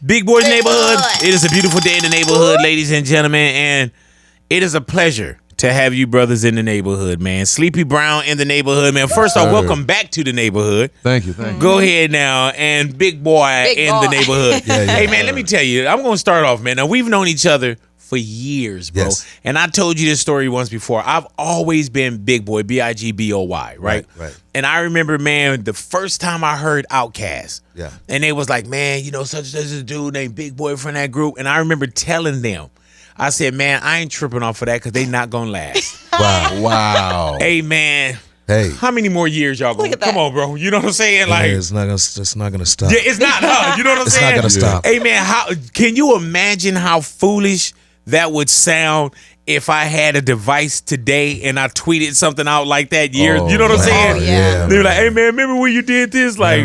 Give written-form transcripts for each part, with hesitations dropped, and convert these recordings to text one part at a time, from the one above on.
Big Boy's Neighborhood. It is a beautiful day in the neighborhood, ladies and gentlemen, and it is a pleasure to have you brothers in the neighborhood, man. Sleepy Brown in the neighborhood, man. First off, welcome back to the neighborhood. Thank you. Go ahead now, and Big Boy the neighborhood. Hey, man, let me tell you, I'm going to start off, man. Now, we've known each other for years, bro. Yes. And I told you this story once before. I've always been Big Boy, Bigboy, right? Right. And I remember, man, the first time I heard Outkast. Yeah. And they was like, man, you know, such and such a dude named Big Boy from that group. And I remember telling them, I said, man, I ain't tripping off of that because they not going to last. Wow. Hey, man. Hey. How many more years y'all going? Come on, bro. You know what I'm saying? Like, it's not gonna stop. yeah, it's not, huh? You know what I'm saying? It's not gonna stop. Hey, man, how can you imagine how foolish that would sound if I had a device today and I tweeted something out like that years? You know what I'm saying? Oh, yeah. They were like, hey, man, remember when you did this? Like,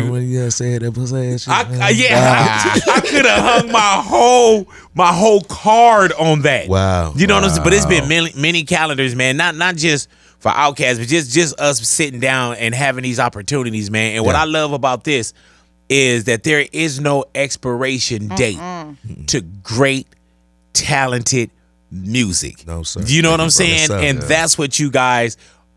Say that shit. I could have hung my whole card on that. Wow. You know what I'm saying? But it's been many calendars, man. Not just for Outkast, but just us sitting down and having these opportunities, man. And what I love about this is that there is no expiration date to great, talented music. No, sir. You know what I'm saying? Sir, and that's what you guys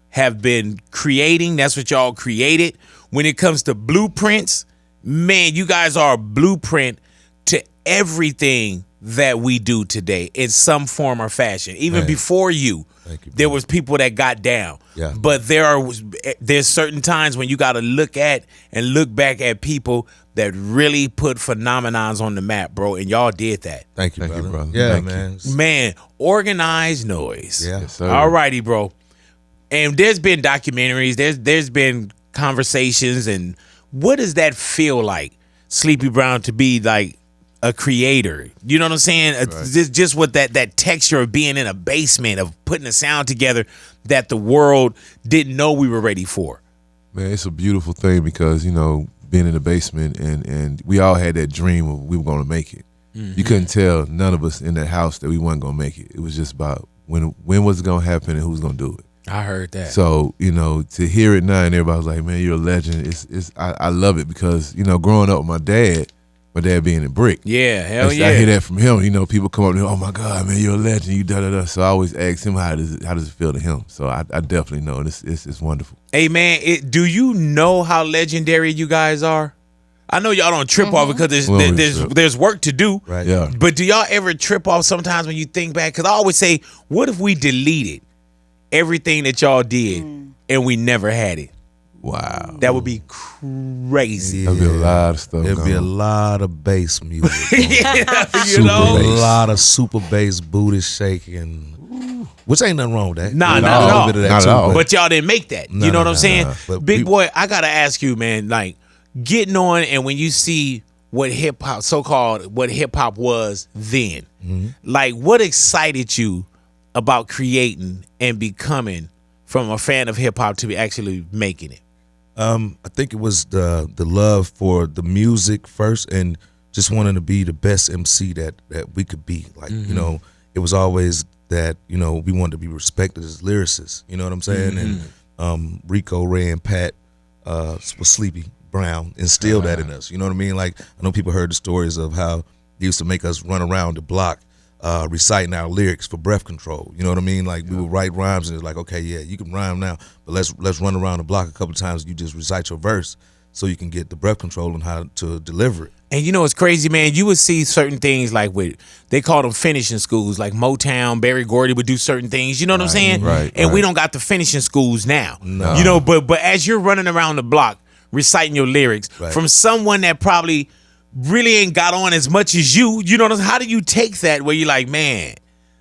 have been creating. That's what y'all created. When it comes to blueprints, man, you guys are a blueprint to everything that we do today in some form or fashion. Even before you, there was people that got down. Yeah. But there's certain times when you got to look back at people that really put phenomenons on the map, bro. And y'all did that. Thank you, brother. Yeah, Thank man. Man, organized noise. Yeah. Yes, sir. All righty, bro. And there's been documentaries, there's been conversations, and what does that feel like, Sleepy Brown, to be like a creator? You know what I'm saying? Just with that texture of being in a basement, of putting a sound together that the world didn't know we were ready for. Man, it's a beautiful thing because, you know, being in the basement and we all had that dream of we were going to make it. You couldn't tell none of us in that house that we weren't going to make it. It was just about when was it going to happen and who's going to do it. I heard that. So, you know, to hear it now and everybody's like, man, you're a legend. I love it because, you know, growing up with my dad being in brick. Yeah, hell yeah. I hear that from him. You know, people come up to me, oh my God, man, you're a legend. You da-da-da. So I always ask him how does it feel to him. So I definitely know it's wonderful. Hey, man, do you know how legendary you guys are? I know y'all don't trip off because there's work to do. Right. Yeah. But do y'all ever trip off sometimes when you think back? Because I always say, what if we deleted everything that y'all did and we never had it? Wow. That would be crazy. There'll be a lot of stuff. There'll be a lot of bass music. You know? A lot of super bass booty shaking. Which ain't nothing wrong with that. Nah, A not little at all. bit of that Not too, at all. But y'all didn't make that. You know what I'm saying? But Big Boy, I got to ask you, man, like getting on and when you see what hip hop, so-called what hip hop was then, like what excited you about creating and becoming from a fan of hip hop to be actually making it? I think it was the love for the music first, and just wanting to be the best MC that we could be. Like you know, it was always that we wanted to be respected as lyricists. You know what I'm saying? And Rico, Ray, and Pat was Sleepy Brown instilled that in us. You know what I mean? Like I know people heard the stories of how they used to make us run around the block reciting our lyrics for breath control. You know what I mean? Like we would write rhymes and it's like, okay, yeah, you can rhyme now, but let's run around the block a couple of times. You just recite your verse so you can get the breath control and how to deliver it. And you know what's crazy, man? You would see certain things like they call them finishing schools, like Motown, Berry Gordy would do certain things. You know what I'm saying? Right. And we don't got the finishing schools now. No. You know, but as you're running around the block reciting your lyrics from someone that probably really ain't got on as much as you know what I'm saying? How do you take that where you're like, man,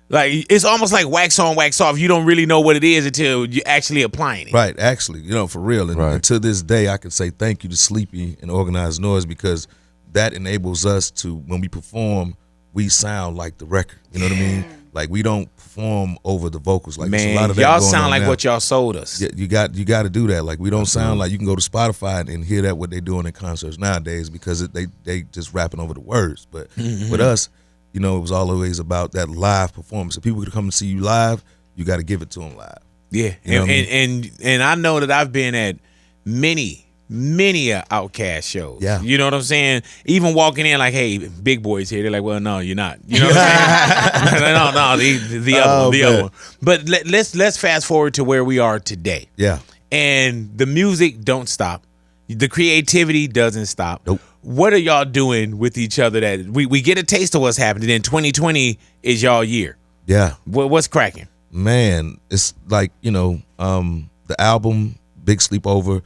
like it's almost like wax on, wax off. You don't really know what it is until you're actually applying it. Right, actually, for real. And to this day, I can say thank you to Sleepy and Organized Noise because that enables us to, when we perform, we sound like the record. You know what I mean? Like we don't perform over the vocals. Like man, a lot of that y'all going sound on like now. what y'all sold us. Yeah, you got to do that. Like we don't sound like you can go to Spotify and hear that what they doing in concerts nowadays because they just rapping over the words. But with us, it was always about that live performance. If people could come and see you live, you got to give it to them live. Yeah, You know what I mean? and I know that I've been at many many a Outkast shows. Yeah. You know what I'm saying? Even walking in like, hey, Big Boy's here. They're like, well, no, you're not. You know what I'm saying? No, the other one. But let's fast forward to where we are today. Yeah. And the music don't stop. The creativity doesn't stop. Nope. What are y'all doing with each other that we get a taste of what's happening? Then 2020 is y'all year. Yeah. What's cracking? Man, it's like, the album, Big Sleepover,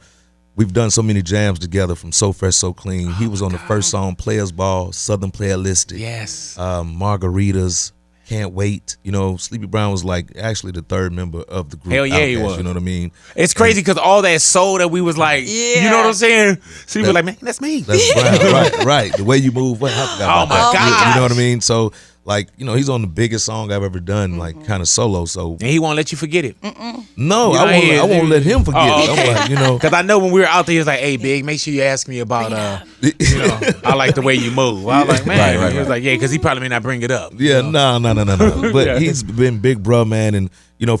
we've done so many jams together from So Fresh, So Clean. He was on the first song, Players Ball, Southern Playalistic. Yes. Margaritas, Can't Wait. Sleepy Brown was like actually the third member of the group. Hell yeah, he Outkast, was. You know what I mean? It's crazy because all that soul that we was like, you know what I'm saying? So we were like, man, that's me. That's right. The way you move, I forgot about my that. gosh. You know what I mean? So, he's on the biggest song I've ever done, kind of solo. So And he won't let you forget it. no, You I know, won't. I won't let him forget it. I'm like, Because I know when we were out there, he was like, hey, Big, make sure you ask me about, I like the way you move. I was like, man. Right. He was like, yeah, because he probably may not bring it up. Yeah, no. But he's been big bro, man, and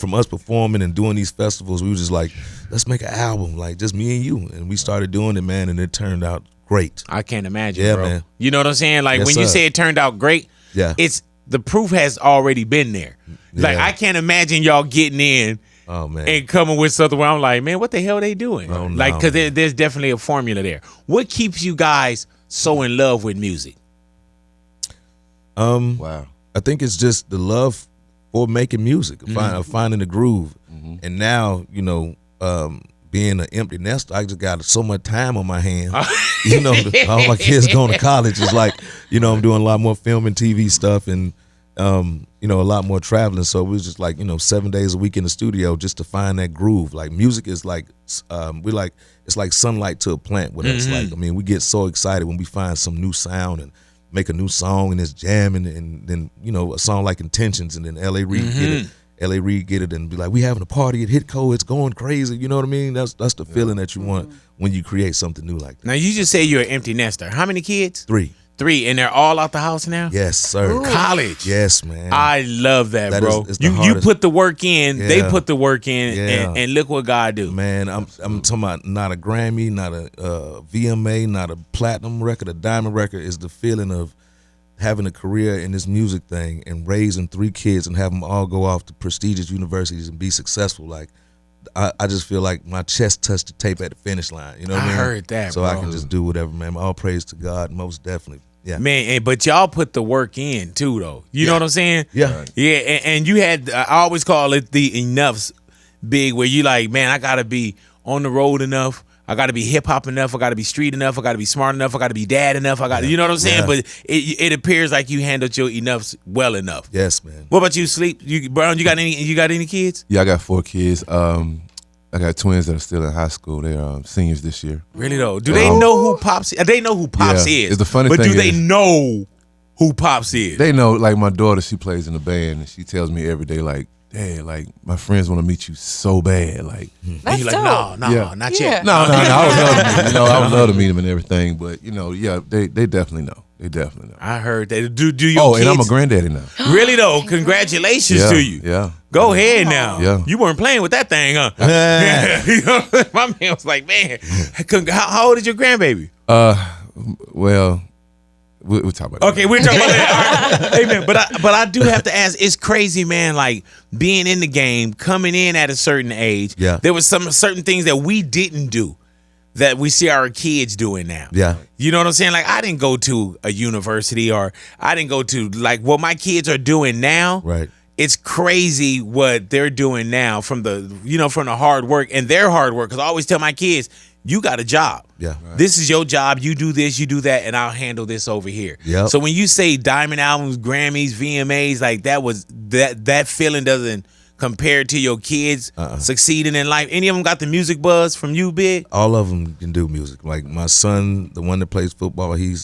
from us performing and doing these festivals, we were just like, let's make an album, like just me and you, and we started doing it, man, and it turned out great. I can't imagine, Yeah, bro. man. You know what I'm saying? Like Yes, when you sir. say it turned out great, Yeah. it's the proof has already been there. Like Yeah. I can't imagine y'all getting in Oh man, and coming with something where I'm like, man, what the hell they doing? Oh, no, like, because man. there's definitely a formula there. What keeps you guys so in love with music? Wow. I think it's just the love for making music, of finding the groove, and now being an empty nester, I just got so much time on my hands. All my kids going to college. It's like, I'm doing a lot more film and TV stuff and, a lot more traveling. So it was just like, 7 days a week in the studio just to find that groove. Like music is like, it's like sunlight to a plant with us. Like, we get so excited when we find some new sound and make a new song and it's jamming and then, a song like Intentions and then L.A. Reid get it. L.A. Reid get it and be like, we having a party at Hitco, it's going crazy. You know what I mean? That's the feeling that you want when you create something new like that. Now you just say you're an empty nester. How many kids? 3. 3, and they're all out the house now? Yes, sir. College. Yes, man. I love that, That bro. is the You hardest. put the work in, they Yeah. put the work in, Yeah. and look what God do. Man, I'm talking about not a Grammy, not a VMA, not a platinum record, a diamond record is the feeling of having a career in this music thing and raising 3 kids and have them all go off to prestigious universities and be successful. Like, I just feel like my chest touched the tape at the finish line. You know what I I mean? heard that, So I bro. can just do whatever, man. All praise to God, most definitely. Yeah. Man, but y'all put the work in too, though. You know what I'm saying? Yeah. Yeah, and you had, I always call it the enoughs big, where you like, man, I got to be on the road enough. I got to be hip hop enough. I got to be street enough. I got to be smart enough. I got to be dad enough. You know what I'm saying? Yeah. But it appears like you handled your enoughs well enough. Yes, man. What about you, Sleep? Brown, you got any kids? Yeah, I got 4 kids. I got twins that are still in high school. They're seniors this year. Really though? Do they know who Pops? They know who Pops Yeah. is. It's the funny but thing do they is- know who Pops is? They know, like my daughter, she plays in the band, and she tells me every day, like, "Dad, like my friends want to meet you so bad." Like, and That's you like, dope. no, Yeah. not Yeah. yet. no, I would love to meet, I would love to meet them and everything. But yeah, they definitely know. They definitely know. I heard that. Do your Oh, kids? and I'm a granddaddy now. Really though? Congratulations Yeah, to you. yeah. Go ahead now. Yeah. You weren't playing with that thing, huh? You know, my man was like, man, how old is your grandbaby? Well, we'll talk about that. Okay, we're talking about that. All right. Hey man, but I do have to ask. It's crazy, man. Like being in the game, coming in at a certain age. Yeah. There was some certain things that we didn't do that we see our kids doing now. Yeah. You know what I'm saying? Like I didn't go to a university, or I didn't go to like what my kids are doing now. Right. It's crazy what they're doing now from the hard work and their hard work. Because I always tell my kids, you got a job. Yeah. This is your job. You do this, you do that, and I'll handle this over here. Yep. So when you say diamond albums, Grammys, VMAs, like that feeling doesn't compare to your kids succeeding in life. Any of them got the music buzz from you, Big? All of them can do music. Like my son, the one that plays football, he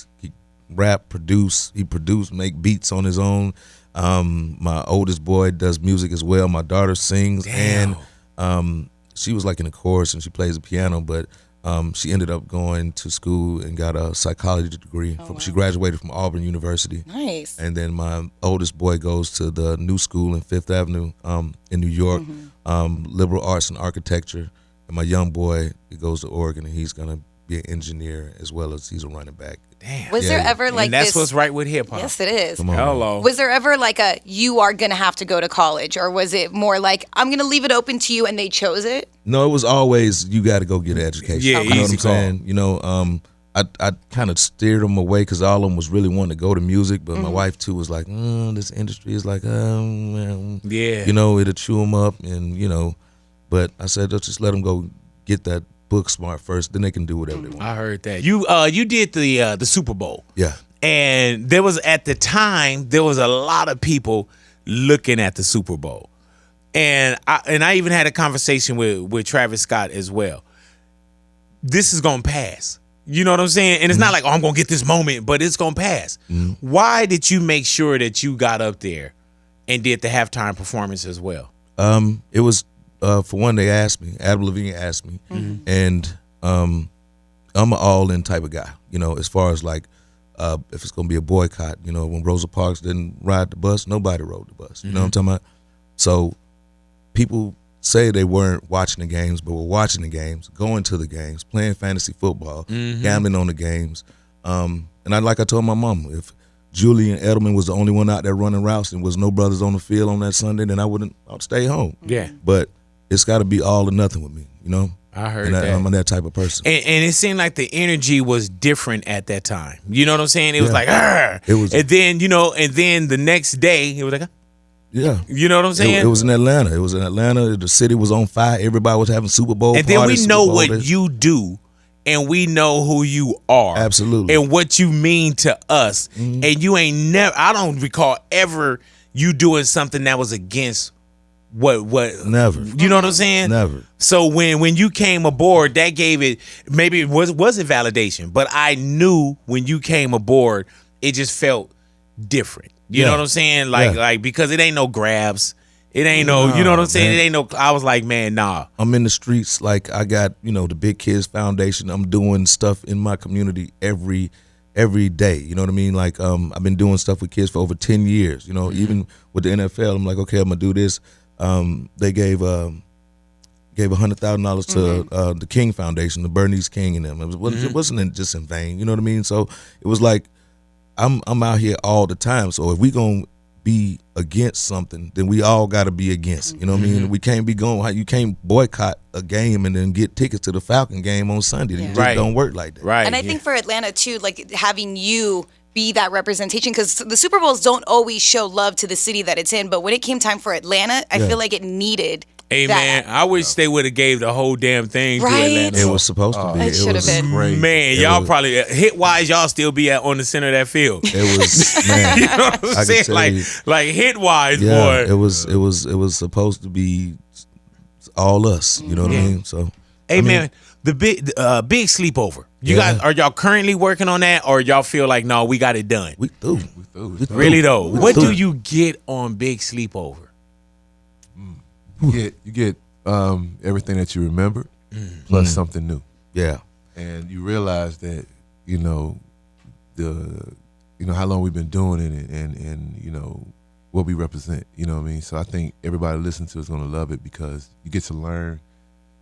rap, produce, make beats on his own. My oldest boy does music as well. My daughter sings. Damn. And she was like in a chorus and she plays the piano, but she ended up going to school and got a psychology degree. She graduated from Auburn University. Nice. And then my oldest boy goes to the new school in Fifth Avenue in New York, liberal arts and architecture. And my young boy, he goes to Oregon and he's gonna be an engineer as well as he's a running back. Damn. Was there ever like and that's this? what's right with hip hop. Yes, it is. Come on. Hello. Was there ever like a you are gonna have to go to college, or was it more like I'm gonna leave it open to you and they chose it? No, it was always you got to go get an education. Yeah, you know what easy I'm saying? call. You know, I kind of steered them away because all of them was really wanting to go to music, but my wife too was like, this industry is like, Yeah. you know, it'll chew them up, and you know, but I said let's just let them go get that book smart first, then they can do whatever they want. I heard that. You did the Super Bowl. Yeah, And there was at the time there was a lot of people looking at the Super Bowl, and I even had a conversation with Travis Scott as well. This is gonna pass. You know what I'm saying? And it's not like, oh, I'm gonna get this moment, but it's gonna pass. Why did you make sure that you got up there and did the halftime performance as well? it was for one, they asked me, Adam Levine asked me, and I'm an all-in type of guy. You know, as far as like if it's gonna be a boycott, you know, when Rosa Parks didn't ride the bus, nobody rode the bus. You know what I'm talking about? So people say they weren't watching the games, but were watching the games, going to the games, playing fantasy football, gambling on the games. And like I told my mom, if Julian Edelman was the only one out there running routes and was no brothers on the field on that Sunday, then I'd stay home. Yeah. But it's got to be all or nothing with me, you know? I heard And that. I'm that type of person. And it seemed like the energy was different at that time. You know what I'm saying? It was like, "Arr!" It was- and then the next day it was like, Yeah. you know what I'm saying? It was in Atlanta. It was in Atlanta. The city was on fire. Everybody was having Super Bowl and then we parties, know Super Bowl what days. you do, and we know who you are. Absolutely. And what you mean to us. And you ain't never, I don't recall ever you doing something that was against what Never. you know what I'm saying? Never. So when you came aboard, that gave it, maybe it wasn't validation, but I knew when you came aboard, it just felt different. You know Yeah. what I'm saying? Like because it ain't no grabs. It ain't no, you know what I'm saying? man. It ain't no, I was like, man, nah. I'm in the streets. Like I got, you know, the Big Kids Foundation. I'm doing stuff in my community every day. You know what I mean? Like I've been doing stuff with kids for over 10 years. You know, even with the NFL, I'm like, okay, I'm gonna do this. They gave $100,000 to the King Foundation, the Bernice King and them. It wasn't just in vain. You know what I mean? So it was like I'm out here all the time. So if we gonna be against something, then we all got to be against. You know what I mean? We can't be going. You can't boycott a game and then get tickets to the Falcon game on Sunday. It just Right. don't work like that. Right. And I think for Atlanta too, like having you be that representation, because the Super Bowls don't always show love to the city that it's in, but when it came time for Atlanta, I feel like it needed Hey that. man, I wish they would have gave the whole damn thing Right? to Atlanta. It was supposed to be. It should have been. Great. Man, It y'all was- probably hit wise. Y'all still be on the center of that field. It was man. You know what I'm I can saying? tell Like, you. like hit wise, Yeah, boy. it was supposed to be all us. You know what I mean? So Hey man, the big sleepover. You Yeah. guys, are y'all currently working on that, or y'all feel like no, we got it done? we through. We through. We through. Really though, We what through. do you get on big sleepover? You get everything that you remember plus something new, Yeah. and you realize that you know how long we've been doing it, and you know what we represent. You know what I mean? So I think everybody listening to is gonna love it because you get to learn,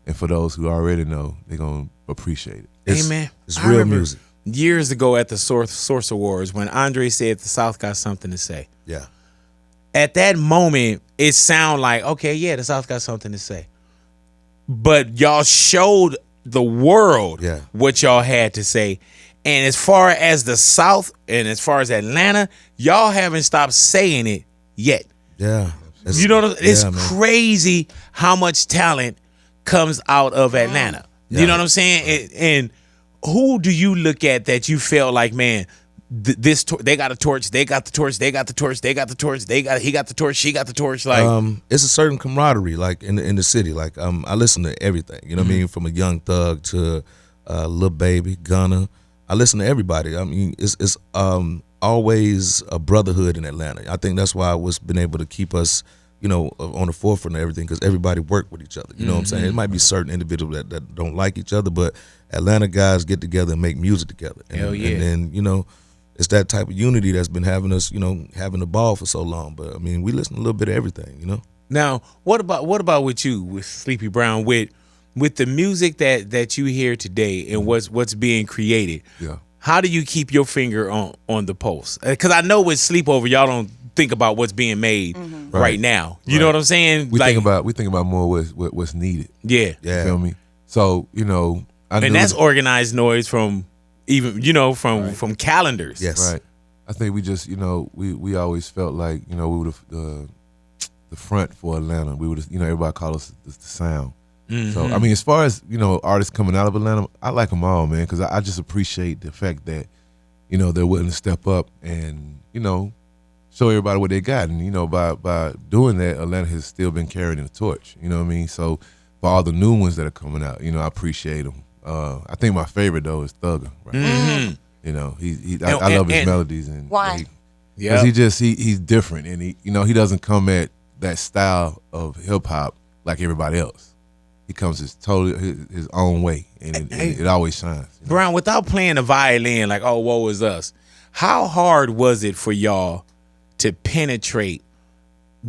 and for those who already know, they're gonna appreciate it. Hey It's- man, it's I real remember music. Years ago at the Source Awards, when Andre said the South got something to say. Yeah. At that moment, it sounded like, okay, yeah, the South got something to say. But y'all showed the world Yeah. what y'all had to say. And as far as the South and as far as Atlanta, y'all haven't stopped saying it yet. Yeah. It's- You know, it's yeah, man. crazy how much talent comes out of Atlanta. You Yeah. know what I'm saying? And who do you look at that you felt like, man, they got a torch, they got the torch, they got the torch, they got the torch, he got the torch, she got the torch. Like, It's a certain camaraderie, like in the city. Like I listen to everything. You know what I mean? From a Young Thug to Lil Baby, Gunna. I listen to everybody. I mean, it's always a brotherhood in Atlanta. I think that's why what's been able to keep us, you know, on the forefront of everything, because everybody work with each other. You know what I'm saying? It might be certain individuals that don't like each other, but Atlanta guys get together and make music together. And, Hell yeah. And then, you know, it's that type of unity that's been having us, you know, having the ball for so long. But I mean, we listen to a little bit of everything, you know. now, what about with you, with Sleepy Brown, with with the music that you hear today and what's being created. Yeah. How do you keep your finger on the pulse? Because I know with Sleepover, y'all don't think about what's being made right now. You know what I'm saying? We think about more what's needed. Yeah. You feel me? So, And that's organized noise from even, from calendars. Yes. Right. I think we just, we always felt like, we were the front for Atlanta. We would, everybody call us the sound. So, I mean, as far as, artists coming out of Atlanta, I like them all, man, because I just appreciate the fact that, they're willing to step up and, show everybody what they got. And, by doing that, Atlanta has still been carrying the torch. You know what I mean? So, for all the new ones that are coming out, I appreciate them. I think my favorite, though, is Thugger. Right? I love his melodies. And why? Because he's different. And, he doesn't come at that style of hip-hop like everybody else. He comes his own way, and it always shines. Brown, without playing the violin, like, oh, woe is us, how hard was it for y'all to penetrate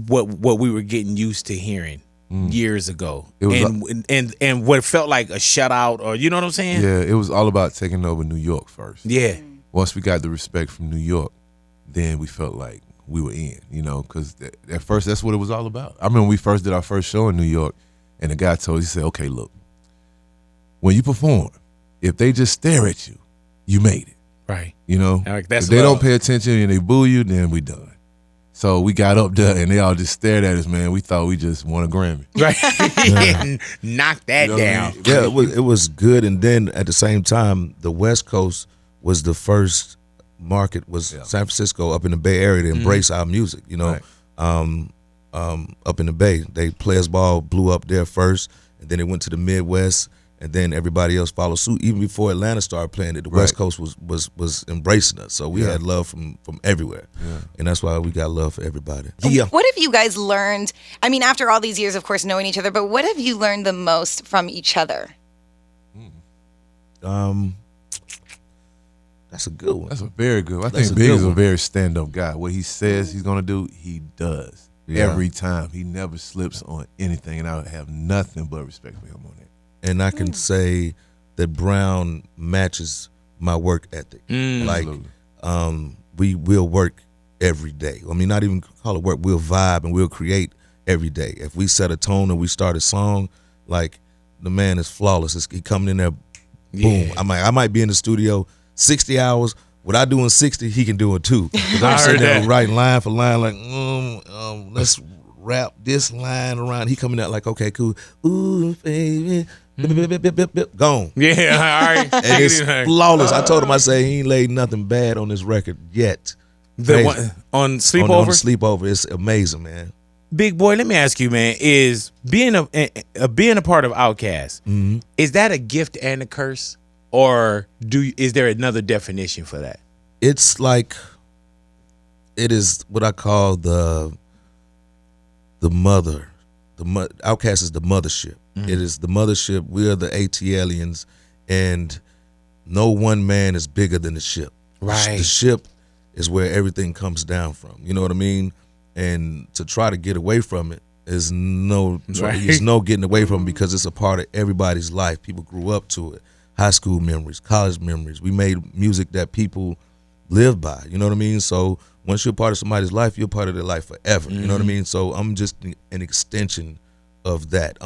what we were getting used to hearing years ago? It was and what felt like a shutout, or you know what I'm saying? Yeah, it was all about taking over New York first. Yeah. Once we got the respect from New York, then we felt like we were in, because at first that's what it was all about. I remember when we first did our first show in New York, and the guy told us, he said, okay, look, when you perform, if they just stare at you, you made it. Right. If they don't pay attention and they boo you, then we done. So we got up there and they all just stared at us, man. We thought we just won a Grammy. Right. Knock that down. Yeah, it was good. And then at the same time, the West Coast was the first market, was San Francisco up in the Bay Area to embrace our music, Right. Up in the Bay. Players Ball blew up there first, and then it went to the Midwest, and then everybody else followed suit. Even before Atlanta started playing it, the West Coast was embracing us. So we had love from everywhere, and that's why we got love for everybody. Yeah. What have you guys learned? I mean, after all these years, of course, knowing each other, but what have you learned the most from each other? That's a good one. That's a very good one. I think Big is a very stand-up guy. What he says he's going to do, he does. Every time. He never slips on anything, and I have nothing but respect for him on that. And I can say that Brown matches my work ethic. Like, we will work every day. I mean, not even call it work. We'll vibe and we'll create every day. If we set a tone and we start a song, like, the man is flawless. He coming in there, boom. I might be in the studio 60 hours. What I do in 60, he can do it too. Because I'm sitting there writing line for line, like, let's rap this line around. He coming out like, okay, cool. Ooh, baby. Gone. Yeah, all right. And it's flawless. I told him, I say, he ain't laid nothing bad on this record yet. On Sleepover? On Sleepover. It's amazing, man. Big boy, let me ask you, man, is being a part of Outkast, is that a gift and a curse? Or is there another definition for that? It's like, it is what I call the mother. Outkast is the mothership. It is the mothership. We are the ATLians, and no one man is bigger than the ship. Right. The ship is where everything comes down from. You know what I mean? And to try to get away from it is there's no getting away from it, because it's a part of everybody's life. People grew up to it. High school memories, college memories. We made music that people live by. You know what I mean? So once you're a part of somebody's life, you're a part of their life forever. You know what I mean? So I'm just an extension of that.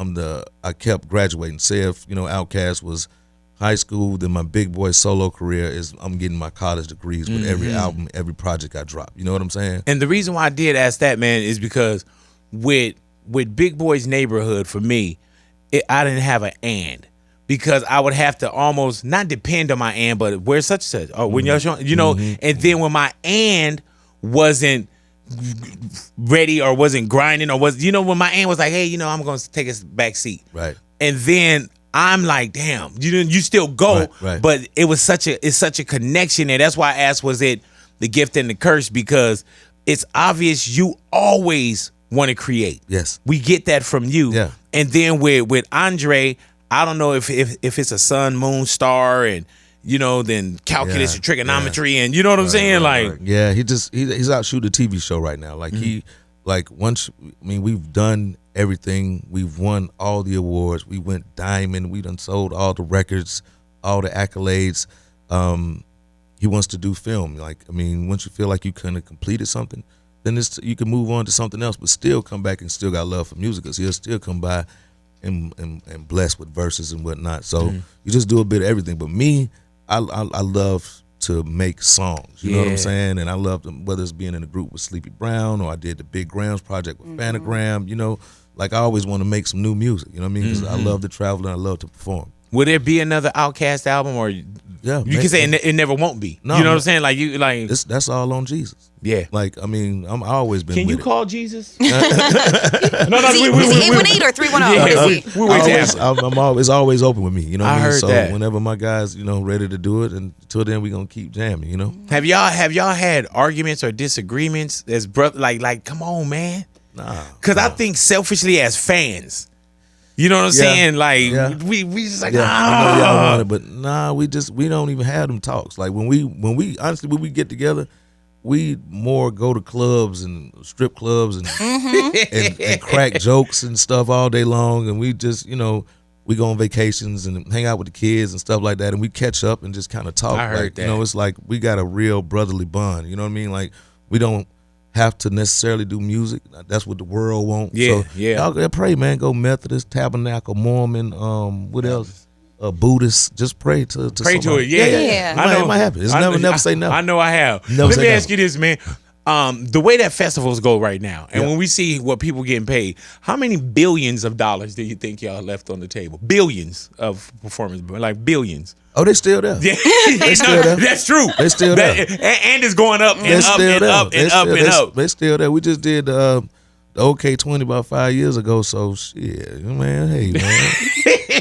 I kept graduating. Say if, Outkast was high school, then my Big Boy solo career is I'm getting my college degrees with every album, every project I drop. You know what I'm saying? And the reason why I did ask that, man, is because with Big Boy's Neighborhood, for me, I didn't have an and. Because I would have to almost not depend on my and, but where's such and such? Or when you're showing, and then when my and wasn't ready or wasn't grinding or when my and was like, hey, I'm going to take a back seat. Right. And then I'm like, damn, you still go, right. But it's such a connection, and that's why I asked, was it the gift and the curse? Because it's obvious you always want to create. Yes, we get that from you. Yeah, and then with Andre, I don't know if it's a sun, moon, star, and then calculus and trigonometry, and you know what I'm saying, like yeah, he's out shooting a TV show right now, like we've done everything. We've won all the awards. We went diamond. We done sold all the records, all the accolades. He wants to do film. Like, I mean, once you feel like you kind of completed something, then you can move on to something else, but still come back and still got love for music, because he'll still come by and bless with verses and whatnot. So you just do a bit of everything. But me, I love to make songs. You know what I'm saying? And I love them, whether it's being in a group with Sleepy Brown, or I did the Big Grams project with Fanagram. You know, like I always want to make some new music. You know what I mean? Because I love to travel and I love to perform. Will there be another Outkast album, or you can say it never won't be? No, you know what I'm saying? Like that's all on Jesus. Yeah. Like, I mean, I'm always been. Can you with call Jesus? No, is he 818 or 310? It's always open with me. You know what I mean? heard So that. whenever my guys, ready to do it, and until then we gonna keep jamming. You know. Have y'all had arguments or disagreements as brother? Like, come on, man. Nah. Because I think selfishly as fans, you know what I'm saying? Like we just like I know y'all want it, but nah, we don't even have them talks. Like when we honestly when we get together, we more go to clubs and strip clubs and and crack jokes and stuff all day long, and we just we go on vacations and hang out with the kids and stuff like that, and we catch up and just kind of talk. I heard that. It's like we got a real brotherly bond. You know what I mean? Like we don't have to necessarily do music. That's what the world wants. Yeah, so, yeah. Y'all pray, man. Go Methodist, Tabernacle, Mormon, what else? Buddhist. Just pray to pray to somebody. it. Yeah. I know it might happen. It's never say never. I know I have. Never Let say me never. ask you this, man. The way that festivals go right now, and when we see what people getting paid, how many billions of dollars do you think y'all left on the table? Billions of performance, like billions. Oh, they still there. Yeah, They still there. That's true. They still there. And it's going up and They up still and there. up and up and up. They still there. We just did the OK20 about 5 years ago. So shit, man. Hey, man.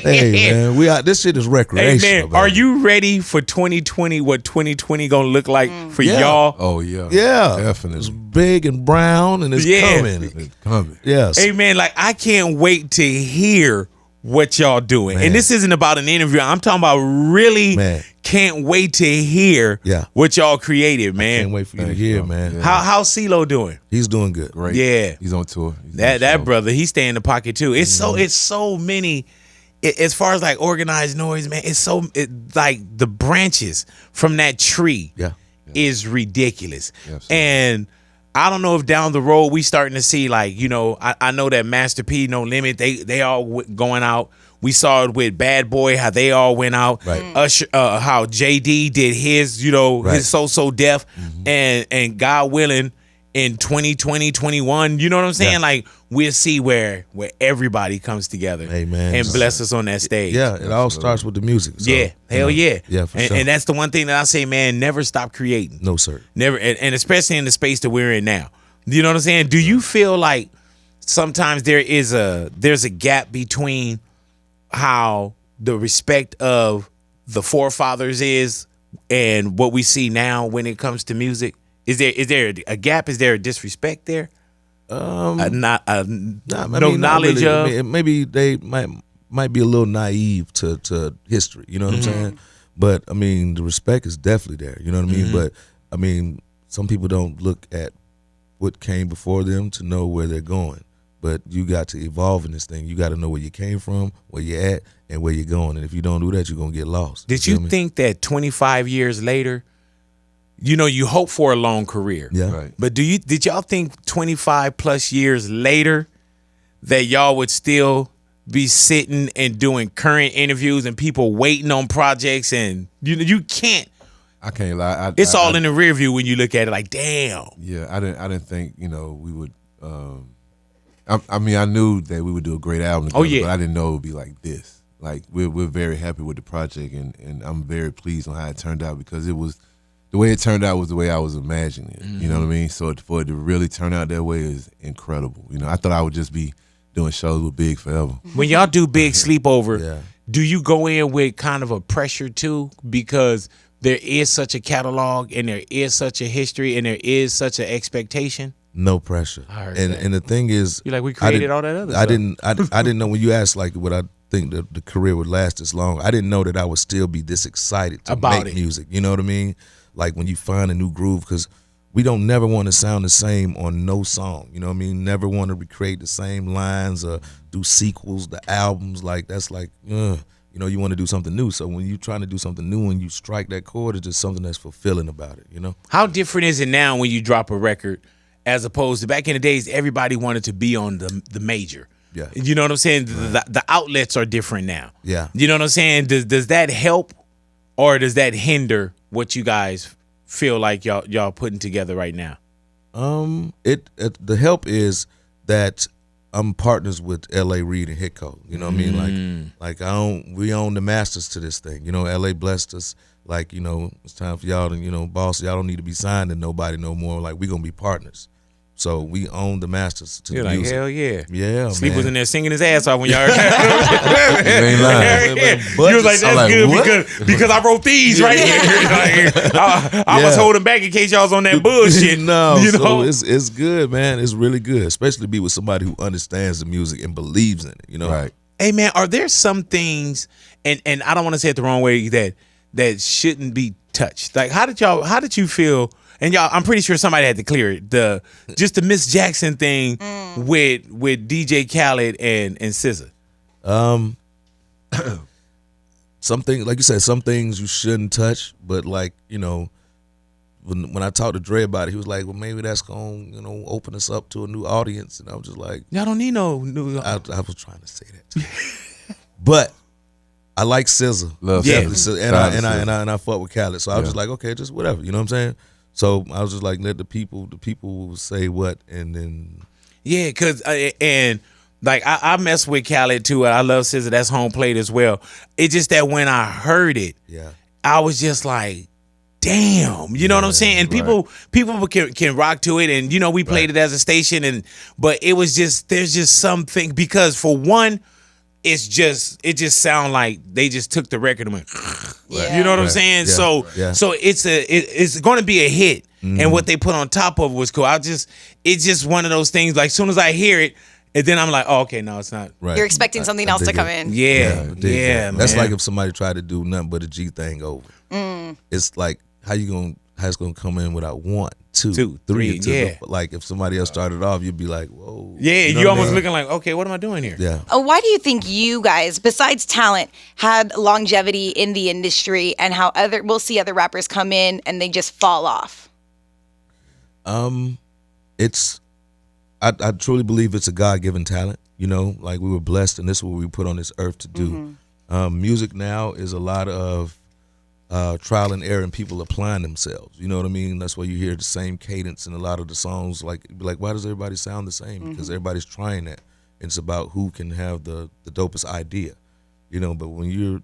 Hey, man. We out. This shit is Hey recreational. man, are baby. you ready for 2020? What 2020 gonna look like for Yeah. y'all? Oh yeah. Yeah, It's Definitely. big and brown, and it's coming. It's coming. Yes. Hey man, like I can't wait to hear what y'all doing. Man. And this isn't about an interview. I'm talking about really Man. can't wait to hear what y'all created, man. Can't wait for you to Thank hear, you. man. Yeah. How's CeeLo doing? He's doing good. Great. Yeah. He's on tour. He's on That the show. brother, he stay in the pocket too. It's so many. As far as like organized noise, man, like the branches from that tree is ridiculous. Absolutely. And I don't know if down the road we starting to see like, I know that Master P, No Limit, they all going out. We saw it with Bad Boy, how they all went out. Right. Usher, how JD did his, his So Def, and God willing, in 2020, 21, you know what I'm saying? Yeah. Like we'll see where everybody comes together Amen. and bless us on that stage. Yeah, it all starts with the music. So, Yeah, hell yeah. Yeah, for and, sure. and that's the one thing that I say, man, never stop creating. No, sir. Never, and especially in the space that we're in now. You know what I'm saying? Do you feel like sometimes there's a gap between how the respect of the forefathers is and what we see now when it comes to music? Is there a gap? Is there a disrespect there? No knowledge really. of. I mean, maybe they might be a little naive to history. You know what I'm saying? But I mean, the respect is definitely there. You know what I mean? But I mean, some people don't look at what came before them to know where they're going. But you got to evolve in this thing. You got to know where you came from, where you're at, and where you're going. And if you don't do that, you're gonna get lost. Did feel you me? think that 25 years later, you hope for a long career? Yeah. Right. But did y'all think 25 plus years later that y'all would still be sitting and doing current interviews and people waiting on projects, and you can't? I can't lie. It's all in the rear view when you look at it. Like, damn. Yeah, I didn't think we would. I mean, I knew that we would do a great album together, Oh, yeah. but I didn't know it would be like this. Like we're very happy with the project, and I'm very pleased on how it turned out, because it was the way it turned out was the way I was imagining it. You know what I mean? So for it to really turn out that way is incredible. I thought I would just be doing shows with Big forever. When y'all do Big Sleepover, Yeah. do you go in with kind of a pressure too? Because there is such a catalog and there is such a history and there is such an expectation. No pressure. I heard and that. and the thing is, You're like, we I created didn't- all that other I stuff. I didn't know when you asked like what I think the career would last this long. I didn't know that I would still be this excited to About make it. music. You know what I mean? Like when you find a new groove, because we don't never want to sound the same on no song. You know what I mean? Never want to recreate the same lines or do sequels, the albums. Like that's like, you know, you want to do something new. So when you're trying to do something new and you strike that chord, it's just something that's fulfilling about it. You know? How different is it now when you drop a record, as opposed to back in the days? Everybody wanted to be on the major. Yeah. You know what I'm saying? The outlets are different now. Yeah. You know what I'm saying? Does that help, or does that hinder what you guys feel like y'all putting together right now? The help is that I'm partners with L.A. Reid and Hitco. You know what I mean? Like we own the masters to this thing. You know, L.A. blessed us. Like, you know, it's time for y'all to, you know, boss, y'all don't need to be signed to nobody no more. Like, we gonna be partners. So we own the masters to You're the like, music. hell yeah. Yeah, Sleep man. was in there singing his ass off when y'all heard You ain't lying. yeah. But You was like, I'm that's like, good what? because I wrote these right here. Like, I was Yeah. holding back in case y'all was on that bullshit. No, you know? so it's good, man. It's really good, especially to be with somebody who understands the music and believes in it. You know, Right. Hey man, are there some things, and I don't want to say it the wrong way, that shouldn't be touched? Like, how did you feel? And y'all, I'm pretty sure somebody had to clear it. Just the Miss Jackson thing with DJ Khaled and SZA. Some things, like you said, some things you shouldn't touch. But like, you know, when I talked to Dre about it, he was like, "Well, maybe that's gonna, you know, open us up to a new audience." And I was just like, Y'all don't need no new. I was trying to say that too. But I like SZA. Love Yeah. SZA. And I fuck with Khaled. So I was just like, okay, just whatever. You know what I'm saying? So I was just like, let the people say what, and then Yeah, cause and like I mess with Khaled too. And I love SZA. That's home plate as well. It's just that when I heard it, yeah, I was just like, damn, you know what I'm saying? And people can rock to it, and you know we played it as a station, but it was just, there's just something, because for one, it just sound like they just took the record and went, Yeah. you know what I'm Right. saying? Yeah. So it's going to be a hit, and what they put on top of it was cool. It's just one of those things. Like, as soon as I hear it, and then I'm like, oh, okay, no, it's not. right. You're expecting something else to dig come it. in. Yeah, I dig yeah, that. man. That's like if somebody tried to do nothing but a G thing over. It's like how it's gonna come in without 1, 2, Two, 3, three, yeah. Like if somebody else started off, you'd be like, whoa. Yeah, know you what I almost mean? looking like, okay, what am I doing here? Yeah. Why do you think you guys, besides talent, had longevity in the industry, and how we'll see other rappers come in and they just fall off? I truly believe it's a God-given talent. You know, like we were blessed, and this is what we were put on this earth to do. Music now is a lot of trial and error and people applying themselves. You know what I mean? That's why you hear the same cadence in a lot of the songs. Like, why does everybody sound the same? Because everybody's trying that. It's about who can have the dopest idea. You know, but when you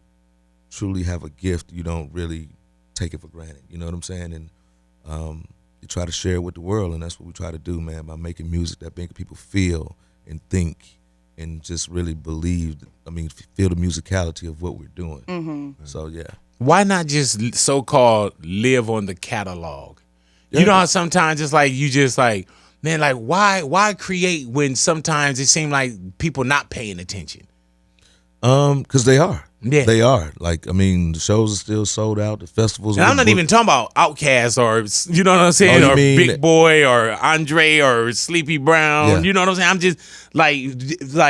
truly have a gift, you don't really take it for granted. You know what I'm saying? And you try to share it with the world, and that's what we try to do, man, by making music that make people feel and think and just really believe, feel the musicality of what we're doing. So, yeah. Why not just so-called live on the catalog? You know how sometimes it's like you just like, man, like why create when sometimes it seems like people not paying attention? Because they are. Yeah. They are. Like, the shows are still sold out. The festivals. And I'm not booked. even talking about Outkast or, you know what I'm saying, Oh, you or mean- Big Boy or Andre or Sleepy Brown. Yeah. You know what I'm saying? I'm just like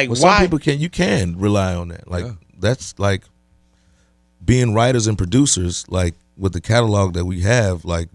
Well, why? some people you can rely on that. Like, that's like being writers and producers, like with the catalog that we have, like,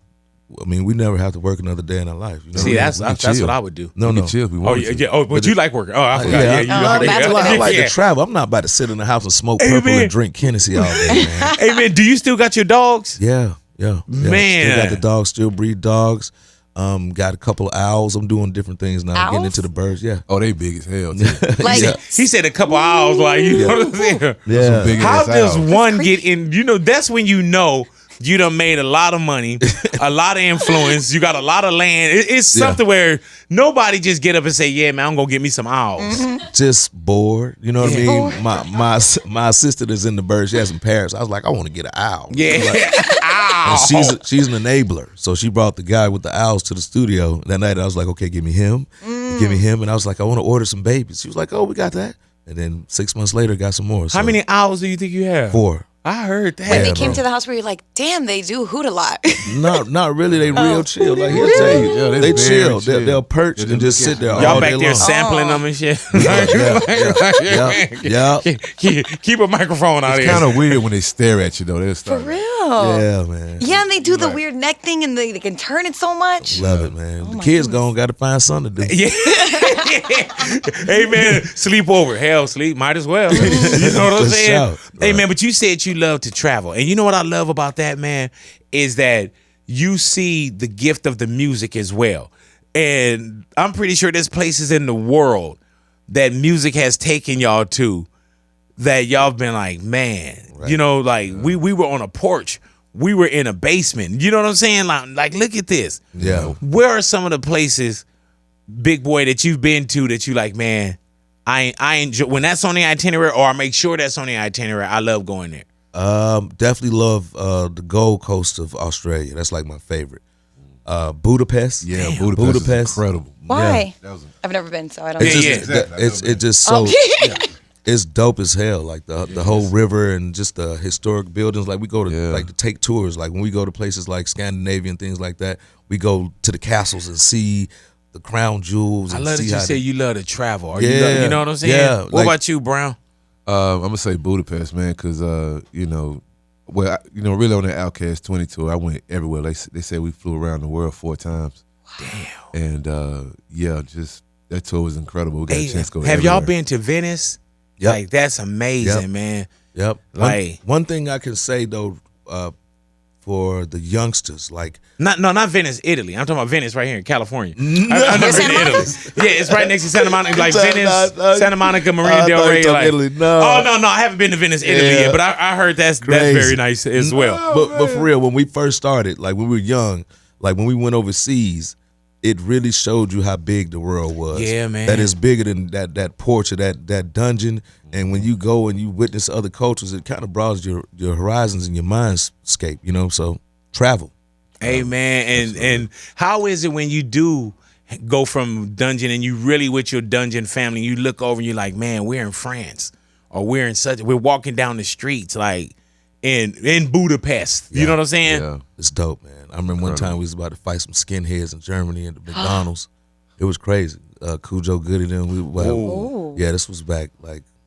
we never have to work another day in our life. You know? See, that's chill. what I would do. no. Chill if we Oh, want yeah, to. yeah. Oh, but you like working. Oh, I forgot. Yeah, Yeah, I, you that's like what I like yeah. to travel. I'm not about to sit in the house and smoke Hey, purple man. and drink Hennessy all day, man. Hey man, do you still got your dogs? Yeah. Man. Still got the dogs, still breed dogs. Got a couple of owls. I'm doing different things now. Getting Owls? into the birds. Yeah. Oh, they big as hell, too. Like, Yeah. He said a couple hours, like, you know what I'm saying? Yeah. Big How ass does owls. one get in? You know, that's when you know you done made a lot of money, a lot of influence. You got a lot of land. It's something where nobody just get up and say, "Yeah, man, I'm gonna get me some owls." Just bored. You know what Yeah. I mean? My assistant is in the birds. She has some parrots. I was like, I want to get an owl. Yeah, And ow. she's an enabler. So she brought the guy with the owls to the studio that night. I was like, okay, give me him. Give me him. And I was like, I want to order some babies. She was like, oh, we got that. And then 6 months later, got some more. How So many owls do you think you have? 4. I heard that. When they came to the house, where you're like, damn, they do hoot a lot. Not really. They real chill. Like he'll tell you, Yeah, they very chill. chill. They'll perch and just sit there Y'all all back day there long. sampling them and shit. Yeah. Keep a microphone out It's here. kind of weird when they stare at you though. They'll For start. real. Yeah, man. Yeah, and they do the weird neck thing, and they can turn it so much. Love it, man. The kids got to find something to do. Yeah. Hey man, sleepover. Hell, sleep. Might as well. You know what I'm For saying? sure. Hey man, but you said you love to travel. And you know what I love about that, man, is that you see the gift of the music as well. And I'm pretty sure there's places in the world that music has taken y'all to that y'all have been like, man, you know, like we were on a porch. We were in a basement. You know what I'm saying? Like look at this. Yeah. Where are some of the places, Big Boy, that you've been to that you like, man, I enjoy when that's on the itinerary, or I make sure that's on the itinerary. I love going there. Definitely love the Gold Coast of Australia. That's like my favorite. Budapest. Yeah, Damn. Budapest is incredible. Why? That was I've never been, so I don't Yeah, know. yeah. Exactly. It's just so it's dope as hell. Like the whole river and just the historic buildings. Like we go to like to take tours. Like when we go to places like Scandinavia and things like that, we go to the castles and see the crown jewels. I And love that see you how say they- you love to travel. Or Yeah. you know what I'm saying? Yeah, What like- about you, Brown? I'm gonna say Budapest, man, because you know, well, really on the Outkast 20 tour, I went everywhere. They said we flew around the world 4 times. Damn. And just that tour was incredible. We got Hey, a chance to go. have y'all everywhere. been to Venice? Yep. Like that's amazing, Yep. man. Yep. Like- one thing I can say though, for the youngsters, like Not Venice, Italy. I'm talking about Venice right here in California. I've never been to Italy. Yeah, it's right next to Santa Monica, like Venice, Santa Monica, Marina I Del thought you Rey. talking Like, Italy. No. Oh no, I haven't been to Venice, Italy Yeah. yet, but I heard that's Crazy. very nice as well. but for real, when we first started, like when we were young, like when we went overseas, it really showed you how big the world was. Yeah, man. That is bigger than that porch or that dungeon. And when you go and you witness other cultures, it kind of broadens your horizons and your mindscape, you know? So travel. Hey man, and how is it when you do go from dungeon and you really with your dungeon family, you look over and you're like, man, we're in France, or we're walking down the streets like in Budapest. You know what I'm saying? Yeah. It's dope, man. I remember one time we was about to fight some skinheads in Germany at the McDonald's. It was crazy. Cujo Goody then yeah, this was back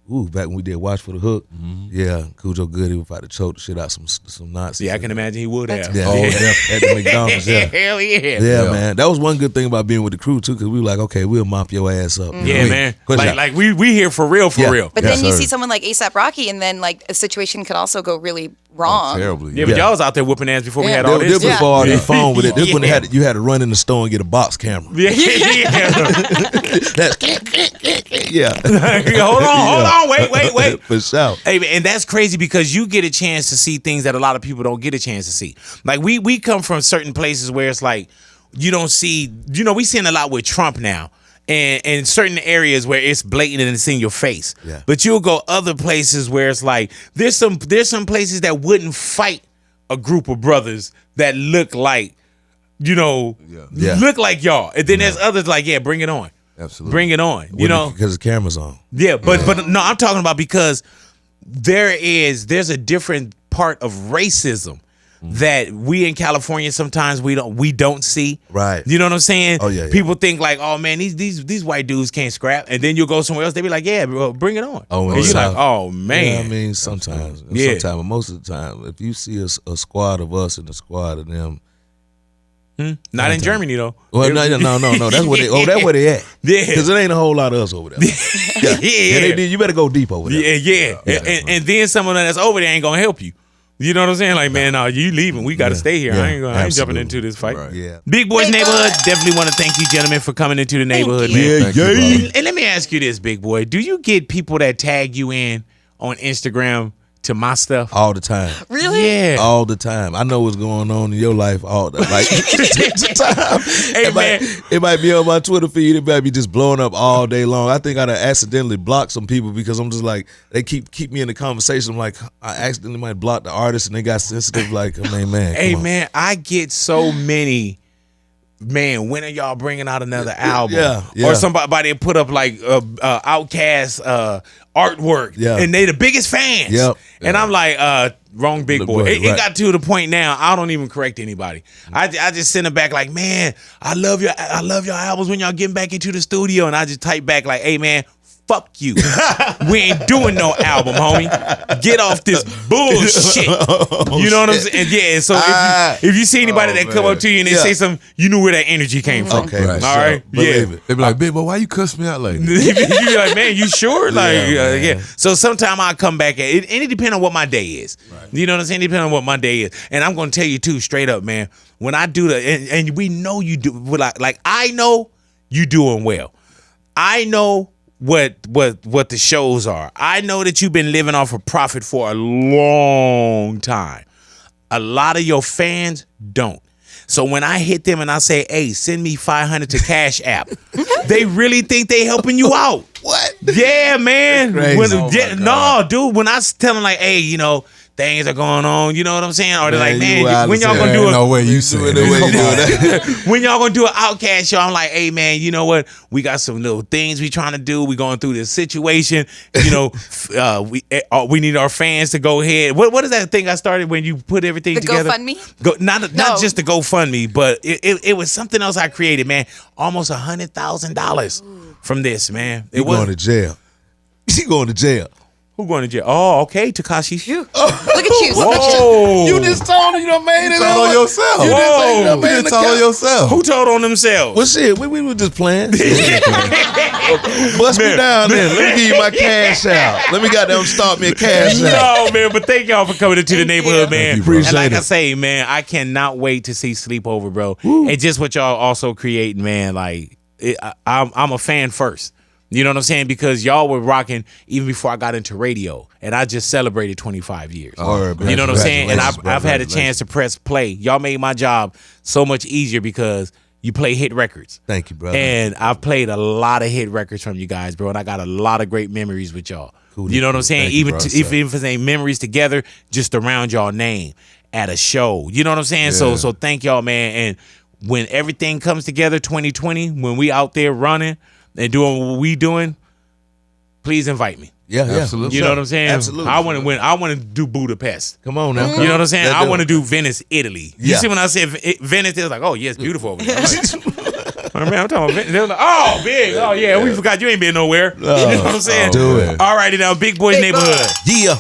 when we did Watch for the Hook. Yeah, Cujo Goody was about to choke the shit out some Nazis. Yeah, I can imagine he would have. Yeah, at the McDonald's. Yeah. Hell yeah. Yeah, man. That was one good thing about being with the crew too, because we were like, okay, we'll mop your ass up. You know Yeah, what I mean? man. Push out. Like we here for real, Yeah. real. But Yes, then you sir. see someone like ASAP Rocky, and then like a situation could also go really wrong. Terribly. Yeah, but y'all was out there whooping ass before we had all This this. before all this phone with it. This Yeah. when you had to run in the store and get a box camera. Yeah. Yeah. Hold on, wait. For sure. Hey, man, and that's crazy because you get a chance to see things that a lot of people don't get a chance to see. Like we come from certain places where it's like you don't see, we seeing a lot with Trump now. And certain areas where it's blatant and it's in your face. Yeah. But you'll go other places where it's like there's some places that wouldn't fight a group of brothers that look like, Yeah. look like y'all. And then there's others like, yeah, bring it on. Absolutely. Bring it on. You know? Because the camera's on. Yeah, but no, I'm talking about because there's a different part of racism that we in California sometimes we don't see. Right. You know what I'm saying? Oh, yeah. People think like, oh man, these white dudes can't scrap, and then you go somewhere else, they be like, yeah, bro, bring it on. Oh, and you're South. like, oh man. Yeah, I mean, sometimes. Yeah. Sometimes, but most of the time, if you see a squad of us and a squad of them. Not in Germany though. Well, no. That's where that's where they at. Yeah. Because it ain't a whole lot of us over there. Yeah. Yeah. You better go deep over there. Yeah. And then someone that's over there ain't gonna help you. You know what I'm saying? Like, man, no, you leaving. We got to stay here. Yeah, I ain't jumping absolutely. into this fight. Right. Yeah. Big Boys Neighborhood. Neighborhood. Definitely want to thank you, gentlemen, for coming into the neighborhood, you. man. Thank you, brother. And let me ask you this, Big Boy. Do you get people that tag you in on Instagram to my stuff? All the time. Really? Yeah. All the time. I know what's going on in your life all the like Hey, man. it might be on my Twitter feed, it might be just blowing up all day long. I think I'd have accidentally blocked some people because I'm just like they keep me in the conversation. I'm like, I accidentally might block the artist and they got sensitive, like, I mean, man. Hey, come on. man, I get so many. Man, when are y'all bringing out another album? Yeah. Or somebody put up like Outkast artwork, Yeah. and they the biggest fans. Yep. And I'm like, Wrong Big Boy. Right, It got to the point now I don't even correct anybody. I just send it back like, man, I love your albums when y'all getting back into the studio, and I just type back like, hey man, fuck you. We ain't doing no album, homie. Get off this bullshit. You know what I'm saying? Yeah. So if you see anybody that come up to you and they say something, you knew where that energy came from. Okay. Right. All right. Yeah. They be like, Big Boy, why you cuss me out like that? You be like, man, you sure? Like, yeah. So sometime I come back at it, and it depends on what my day is. Right. You know what I'm saying? Depending on what my day is. And I'm gonna tell you too, straight up, man. When I do and we know you do, like I know you doing well. I know what the shows are. I know that you've been living off of profit for a long time. A lot of your fans don't. So when I hit them and I say, hey, send me 500 to Cash App, they really think they helping you out. What? Yeah, man. Crazy. No, dude, when I tell them like, hey, you know, things are going on, you know what I'm saying? Or they're like, man, when y'all gonna do it? No way you say it. When y'all gonna do an Outkast show? I'm like, hey man, you know what? We got some little things we trying to do. We going through this situation. You know, we need our fans to go ahead. What is that thing I started when you put everything together? GoFundMe? Not just the GoFundMe, but it was something else I created, man. Almost $100,000 from this, man. You going to jail? She going to jail. Who going to jail? Oh, okay, Tekashi. Look at you. Whoa. You just told him you done made it told on yourself. You Whoa. just told on yourself. Who told on themselves? Well, shit, we were just playing. Bust me down then. Let me give you my cash out. Let me goddamn start me a cash out. No, man, but thank y'all for coming into the neighborhood, man. Appreciate and like it. I say, man, I cannot wait to see Sleepover, bro. And just what y'all also creating, man. Like, I'm a fan first. You know what I'm saying? Because y'all were rocking even before I got into radio, and I just celebrated 25 years. You know what I'm saying? And I've had a chance to press play. Y'all made my job so much easier because you play hit records. Thank you, brother. And I've played a lot of hit records from you guys, bro, and I got a lot of great memories with y'all. Cool, you know what I'm saying? Even if it ain't memories together, just around y'all name at a show. You know what I'm saying? Yeah. So thank y'all, man. And when everything comes together, 2020, when we out there running and doing what we doing, please invite me. Yeah, absolutely. You know what I'm saying? Absolutely. I want to do Budapest. Come on now. You know what I'm saying? Let's I do want to it. do Venice, Italy. You Yeah. see when I said Venice, they was like, oh yeah, it's beautiful over there. I'm like, man, I'm talking about Venice. They was like, oh, big. Oh yeah, we forgot you ain't been nowhere. You know what I'm saying? Do it. All righty now, Big Boy's Big Boy. Neighborhood. Yeah.